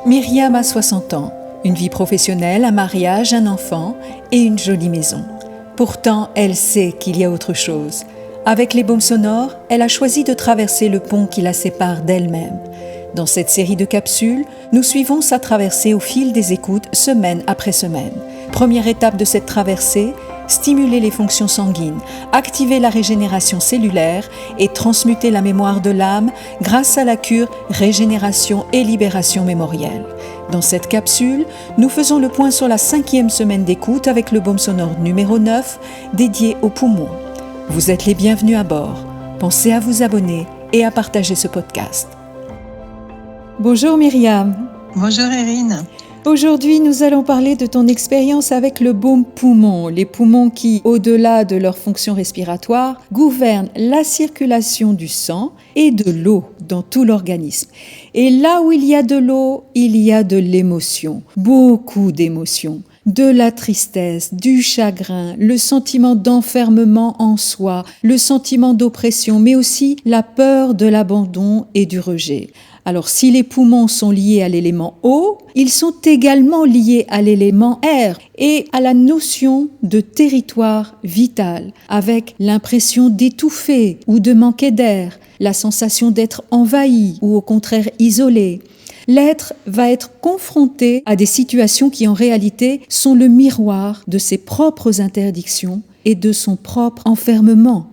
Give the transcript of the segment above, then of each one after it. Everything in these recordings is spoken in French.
Myriam a 60 ans, une vie professionnelle, un mariage, un enfant et une jolie maison. Pourtant, elle sait qu'il y a autre chose. Avec les baumes sonores, elle a choisi de traverser le pont qui la sépare d'elle-même. Dans cette série de capsules, nous suivons sa traversée au fil des écoutes, semaine après semaine. Première étape de cette traversée, stimuler les fonctions sanguines, activer la régénération cellulaire et transmuter la mémoire de l'âme grâce à la cure Régénération et Libération mémorielle. Dans cette capsule, nous faisons le point sur la 5e semaine d'écoute avec le baume sonore numéro 9 dédié aux poumons. Vous êtes les bienvenus à bord. Pensez à vous abonner et à partager ce podcast. Bonjour Myriam. Bonjour Erin. Aujourd'hui, nous allons parler de ton expérience avec le baume poumon. Les poumons qui, au-delà de leur fonction respiratoire, gouvernent la circulation du sang et de l'eau dans tout l'organisme. Et là où il y a de l'eau, il y a de l'émotion, beaucoup d'émotions. De la tristesse, du chagrin, le sentiment d'enfermement en soi, le sentiment d'oppression, mais aussi la peur de l'abandon et du rejet. Alors, si les poumons sont liés à l'élément eau, ils sont également liés à l'élément air et à la notion de territoire vital, avec l'impression d'étouffer ou de manquer d'air, la sensation d'être envahi ou au contraire isolé. L'être va être confronté à des situations qui en réalité sont le miroir de ses propres interdictions et de son propre enfermement.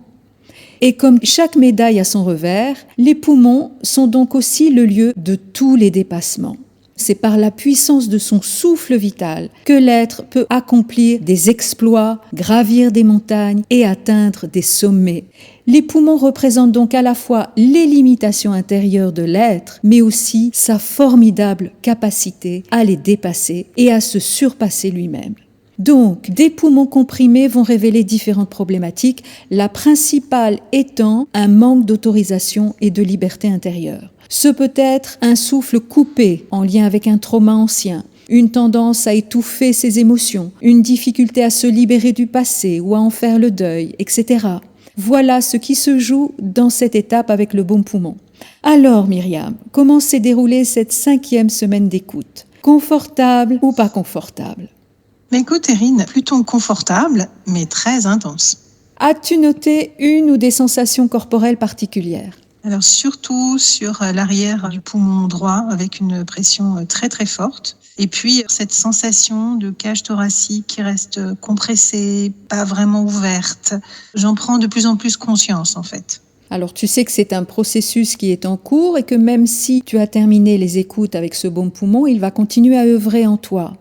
Et comme chaque médaille a son revers, les poumons sont donc aussi le lieu de tous les dépassements. C'est par la puissance de son souffle vital que l'être peut accomplir des exploits, gravir des montagnes et atteindre des sommets. Les poumons représentent donc à la fois les limitations intérieures de l'être, mais aussi sa formidable capacité à les dépasser et à se surpasser lui-même. Donc, des poumons comprimés vont révéler différentes problématiques, la principale étant un manque d'autorisation et de liberté intérieure. Ce peut être un souffle coupé en lien avec un trauma ancien, une tendance à étouffer ses émotions, une difficulté à se libérer du passé ou à en faire le deuil, etc. Voilà ce qui se joue dans cette étape avec le baume poumon. Alors Myriam, comment s'est déroulée cette 5e semaine d'écoute? Confortable ou pas confortable? Mais écoute Erin, plutôt confortable, mais très intense. As-tu noté une ou des sensations corporelles particulières? Alors surtout sur l'arrière du poumon droit avec une pression très très forte. Et puis cette sensation de cage thoracique qui reste compressée, pas vraiment ouverte. J'en prends de plus en plus conscience en fait. Alors tu sais que c'est un processus qui est en cours et que même si tu as terminé les écoutes avec ce baume poumon, il va continuer à œuvrer en toi.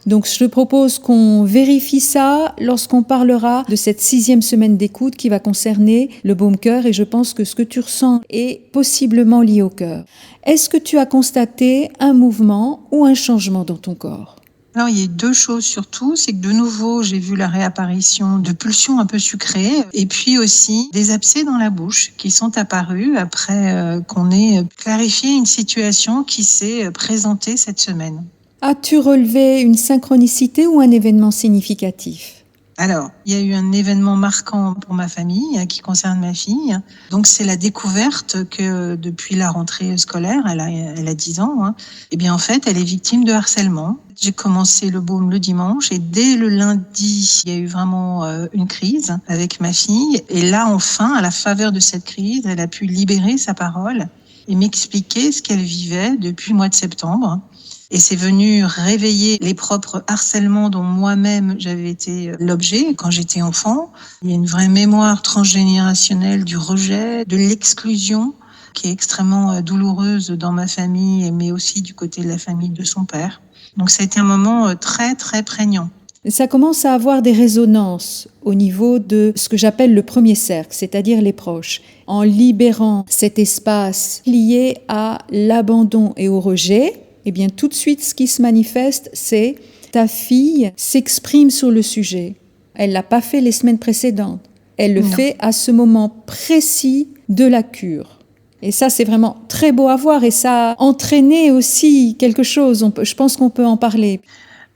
Donc je te propose qu'on vérifie ça lorsqu'on parlera de cette 6e semaine d'écoute qui va concerner le baume cœur et je pense que ce que tu ressens est possiblement lié au cœur. Est-ce que tu as constaté un mouvement ou un changement dans ton corps? Alors, il y a 2 choses surtout, c'est que de nouveau, j'ai vu la réapparition de pulsions un peu sucrées et puis aussi des abcès dans la bouche qui sont apparus après qu'on ait clarifié une situation qui s'est présentée cette semaine. As-tu relevé une synchronicité ou un événement significatif? Alors, il y a eu un événement marquant pour ma famille qui concerne ma fille. Donc, c'est la découverte que depuis la rentrée scolaire, elle a 10 ans, eh bien, en fait, elle est victime de harcèlement. J'ai commencé le baume le dimanche et dès le lundi, il y a eu vraiment une crise avec ma fille. Et là, enfin, à la faveur de cette crise, elle a pu libérer sa parole et m'expliquer ce qu'elle vivait depuis le mois de septembre. Et c'est venu réveiller les propres harcèlements dont moi-même j'avais été l'objet quand j'étais enfant. Il y a une vraie mémoire transgénérationnelle du rejet, de l'exclusion qui est extrêmement douloureuse dans ma famille, mais aussi du côté de la famille de son père. Donc ça a été un moment très très prégnant. Ça commence à avoir des résonances au niveau de ce que j'appelle le premier cercle, c'est-à-dire les proches. En libérant cet espace lié à l'abandon et au rejet, eh bien, tout de suite, ce qui se manifeste, c'est ta fille s'exprime sur le sujet. Elle ne l'a pas fait les semaines précédentes. Elle le fait à ce moment précis de la cure. Et ça, c'est vraiment très beau à voir et ça a entraîné aussi quelque chose. Je pense qu'on peut en parler.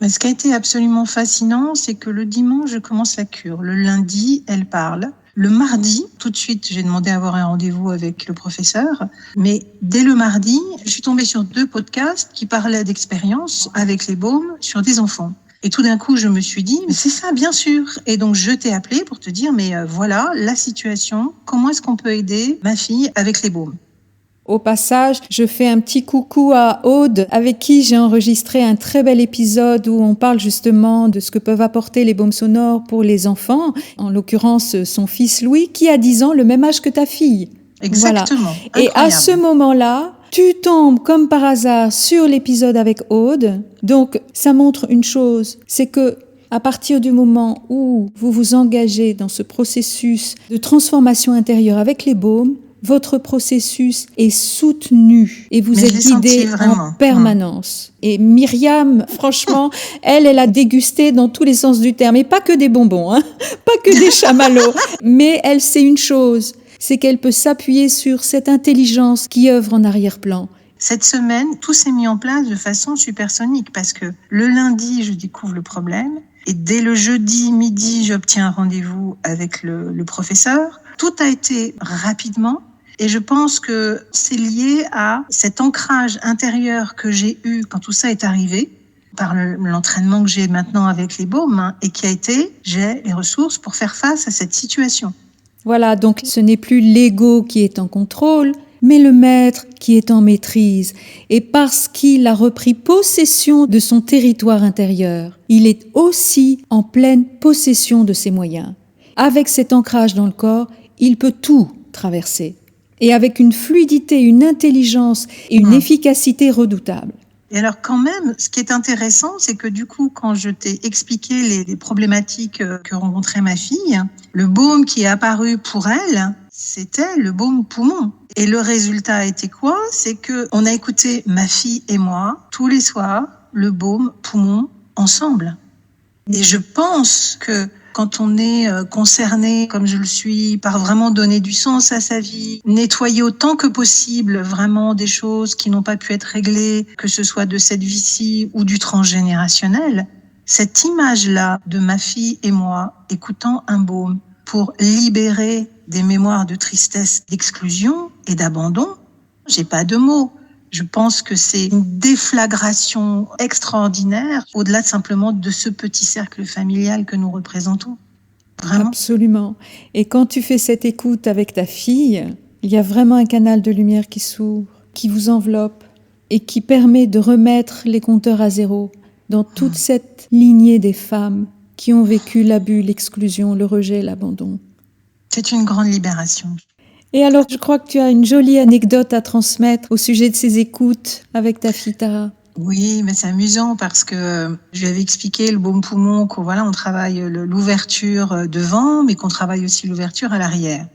Mais ce qui a été absolument fascinant, c'est que le dimanche, je commence la cure. Le lundi, elle parle. Le mardi, tout de suite, j'ai demandé à avoir un rendez-vous avec le professeur. Mais dès le mardi, je suis tombée sur 2 podcasts qui parlaient d'expériences avec les baumes sur des enfants. Et tout d'un coup, je me suis dit, mais c'est ça, bien sûr. Et donc, je t'ai appelé pour te dire, mais voilà la situation. Comment est-ce qu'on peut aider ma fille avec les baumes ? Au passage, je fais un petit coucou à Aude, avec qui j'ai enregistré un très bel épisode où on parle justement de ce que peuvent apporter les baumes sonores pour les enfants. En l'occurrence, son fils Louis, qui a 10 ans, le même âge que ta fille. Exactement. Voilà. Et à ce moment-là, tu tombes comme par hasard sur l'épisode avec Aude. Donc, ça montre une chose, c'est que à partir du moment où vous vous engagez dans ce processus de transformation intérieure avec les baumes, votre processus est soutenu et vous êtes guidé en permanence. Et Myriam, franchement, elle a dégusté dans tous les sens du terme. Et pas que des bonbons, hein, pas que des chamallows. Mais elle sait une chose, c'est qu'elle peut s'appuyer sur cette intelligence qui œuvre en arrière-plan. Cette semaine, tout s'est mis en place de façon supersonique parce que le lundi, je découvre le problème et dès le jeudi midi, j'obtiens un rendez-vous avec le professeur. Tout a été rapidement. Et je pense que c'est lié à cet ancrage intérieur que j'ai eu quand tout ça est arrivé, par l'entraînement que j'ai maintenant avec les baumes, et qui a été, j'ai les ressources pour faire face à cette situation. Voilà, donc ce n'est plus l'ego qui est en contrôle, mais le maître qui est en maîtrise. Et parce qu'il a repris possession de son territoire intérieur, il est aussi en pleine possession de ses moyens. Avec cet ancrage dans le corps, il peut tout traverser. Et avec une fluidité, une intelligence et une efficacité redoutables. Et alors quand même, ce qui est intéressant, c'est que du coup, quand je t'ai expliqué les problématiques que rencontrait ma fille, le baume qui est apparu pour elle, c'était le baume poumon. Et le résultat a été quoi ? C'est que on a écouté, ma fille et moi, tous les soirs, le baume poumon ensemble. Et je pense que quand on est concerné, comme je le suis, par vraiment donner du sens à sa vie, nettoyer autant que possible vraiment des choses qui n'ont pas pu être réglées, que ce soit de cette vie-ci ou du transgénérationnel, cette image-là de ma fille et moi écoutant un baume pour libérer des mémoires de tristesse, d'exclusion et d'abandon, j'ai pas de mots. Je pense que c'est une déflagration extraordinaire, au-delà de simplement de ce petit cercle familial que nous représentons. Vraiment. Absolument. Et quand tu fais cette écoute avec ta fille, il y a vraiment un canal de lumière qui s'ouvre, qui vous enveloppe et qui permet de remettre les compteurs à zéro dans toute cette lignée des femmes qui ont vécu l'abus, l'exclusion, le rejet, l'abandon. C'est une grande libération. Et alors, je crois que tu as une jolie anecdote à transmettre au sujet de ces écoutes avec ta fille Tara. Oui, mais c'est amusant parce que je lui avais expliqué le baume poumon, qu'on voilà, on travaille l'ouverture devant, mais qu'on travaille aussi l'ouverture à l'arrière.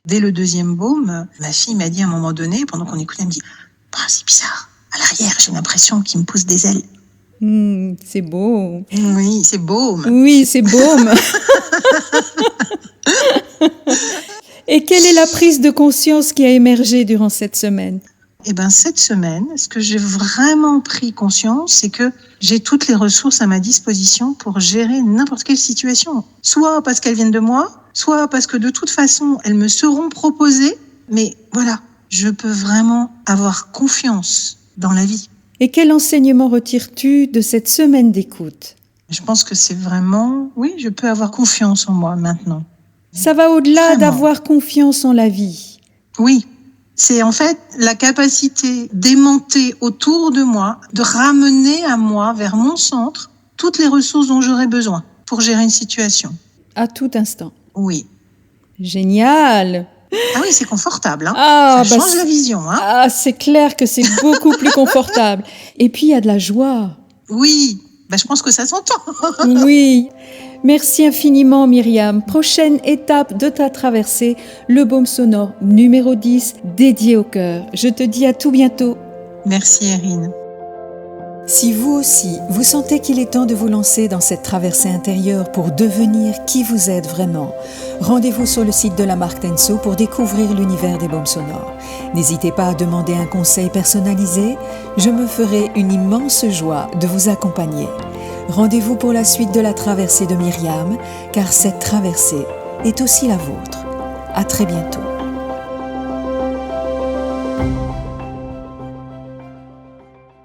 Dès le deuxième baume, ma fille m'a dit à un moment donné, pendant qu'on écoutait, elle me dit « c'est bizarre, à l'arrière, j'ai l'impression qu'il me pousse des ailes. » C'est beau. Oui, c'est baume. Oui, c'est baume. Et quelle est la prise de conscience qui a émergé durant cette semaine ? Eh bien, cette semaine, ce que j'ai vraiment pris conscience, c'est que j'ai toutes les ressources à ma disposition pour gérer n'importe quelle situation. Soit parce qu'elles viennent de moi, soit parce que de toute façon, elles me seront proposées. Mais voilà, je peux vraiment avoir confiance dans la vie. Et quel enseignement retires-tu de cette semaine d'écoute ? Je pense que c'est vraiment, oui, je peux avoir confiance en moi maintenant. Ça va au-delà d'avoir confiance en la vie. Oui, c'est en fait la capacité d'aimanter autour de moi, de ramener à moi, vers mon centre, toutes les ressources dont j'aurais besoin pour gérer une situation. À tout instant. Oui. Génial. Ah oui, c'est confortable. Ça change la vision. C'est clair que c'est beaucoup plus confortable. Et puis, il y a de la joie. Oui, je pense que ça s'entend. Oui. Merci infiniment Myriam. Prochaine étape de ta traversée, le baume sonore numéro 10 dédié au cœur. Je te dis à tout bientôt. Merci Erin. Si vous aussi, vous sentez qu'il est temps de vous lancer dans cette traversée intérieure pour devenir qui vous êtes vraiment, rendez-vous sur le site de la marque Tenso pour découvrir l'univers des baumes sonores. N'hésitez pas à demander un conseil personnalisé, je me ferai une immense joie de vous accompagner. Rendez-vous pour la suite de la traversée de Myriam, car cette traversée est aussi la vôtre. À très bientôt.